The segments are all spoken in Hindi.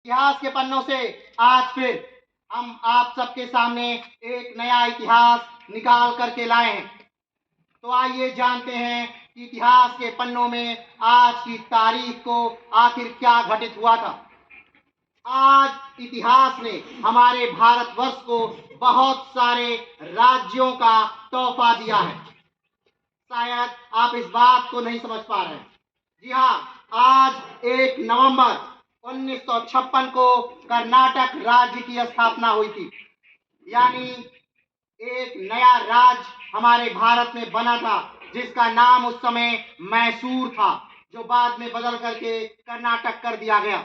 इतिहास के पन्नों से आज फिर हम आप सबके सामने एक नया इतिहास निकाल करके लाए हैं। तो आइए जानते हैं कि इतिहास के पन्नों में आज की तारीख को आखिर क्या घटित हुआ था। आज इतिहास ने हमारे भारतवर्ष को बहुत सारे राज्यों का तोहफा दिया है। शायद आप इस बात को नहीं समझ पा रहे हैं। जी हाँ, आज 1 नवंबर 1956 को कर्नाटक राज्य की स्थापना हुई थी। यानी एक नया राज्य हमारे भारत में बना था, जिसका नाम उस समय मैसूर था, जो बाद में बदल करके कर्नाटक कर दिया गया।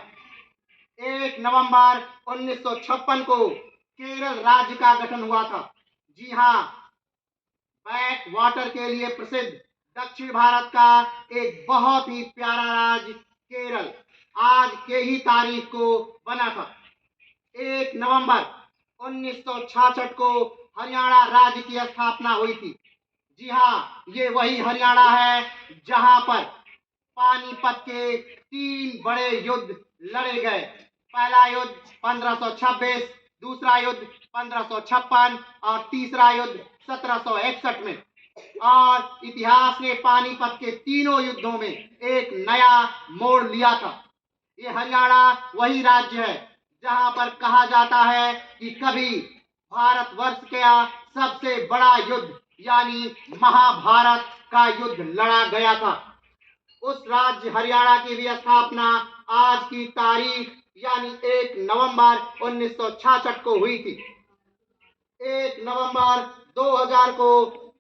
1 नवंबर 1956 को केरल राज्य का गठन हुआ था। जी हाँ, बैक वाटर के लिए प्रसिद्ध दक्षिण भारत का एक बहुत ही प्यारा राज्य केरल आज के ही तारीख को बना था। 1 नवंबर 1966 को हरियाणा राज्य की स्थापना हुई थी। जी हाँ, ये वही हरियाणा है जहां पर पानीपत के 3 बड़े युद्ध लड़े गए। पहला युद्ध 1526, दूसरा युद्ध 1556 और तीसरा युद्ध 1761 में। और इतिहास ने पानीपत के तीनों युद्धों में एक नया मोड़ लिया था। ये हरियाणा वही राज्य है जहां पर कहा जाता है कि कभी भारतवर्ष का सबसे बड़ा युद्ध यानी महाभारत का युद्ध लड़ा गया था। उस राज्य हरियाणा की भी स्थापना आज की तारीख यानी 1 नवंबर 1966 को हुई थी। 1 नवंबर 2000 को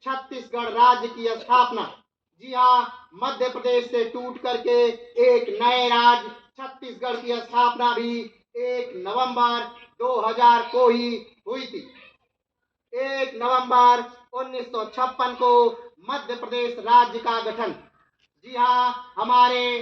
छत्तीसगढ़ राज्य की स्थापना। जी हाँ, मध्य प्रदेश से टूट करके एक नए राज्य छत्तीसगढ़ की स्थापना भी 1 नवंबर 2000 को ही हुई थी। 1 नवंबर 1956 को मध्य प्रदेश राज्य का गठन। जी हाँ, हमारे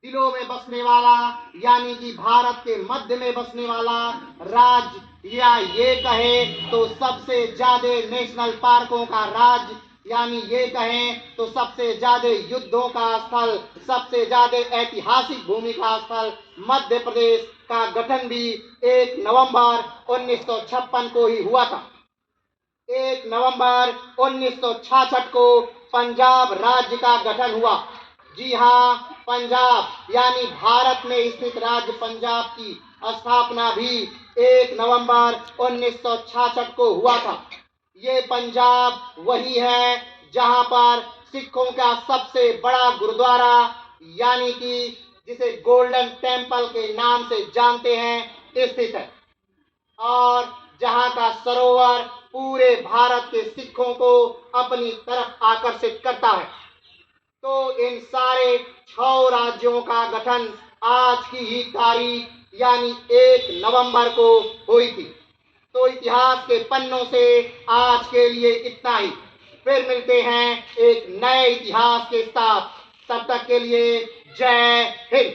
दिलों में बसने वाला यानी कि भारत के मध्य में बसने वाला राज्य, या ये कहे तो सबसे ज्यादा नेशनल पार्कों का राज्य, यानी ये कहें तो सबसे ज्यादा युद्धों का स्थल, सबसे ज्यादा ऐतिहासिक भूमि का स्थल मध्य प्रदेश का गठन भी 1 नवंबर 1956 को ही हुआ था। 1 नवंबर 1966 को पंजाब राज्य का गठन हुआ। जी हाँ, पंजाब यानी भारत में स्थित राज्य पंजाब की स्थापना भी 1 नवंबर 1966 को हुआ था। ये पंजाब वही है जहां पर सिखों का सबसे बड़ा गुरुद्वारा यानी कि जिसे गोल्डन टेम्पल के नाम से जानते हैं स्थित है, और जहां का सरोवर पूरे भारत के सिखों को अपनी तरफ आकर्षित करता है। तो इन सारे 6 राज्यों का गठन आज की ही तारीख यानी 1 नवंबर को हुई थी। तो इतिहास के पन्नों से आज के लिए इतना ही। फिर मिलते हैं एक नए इतिहास के साथ। तब तक के लिए जय हिंद।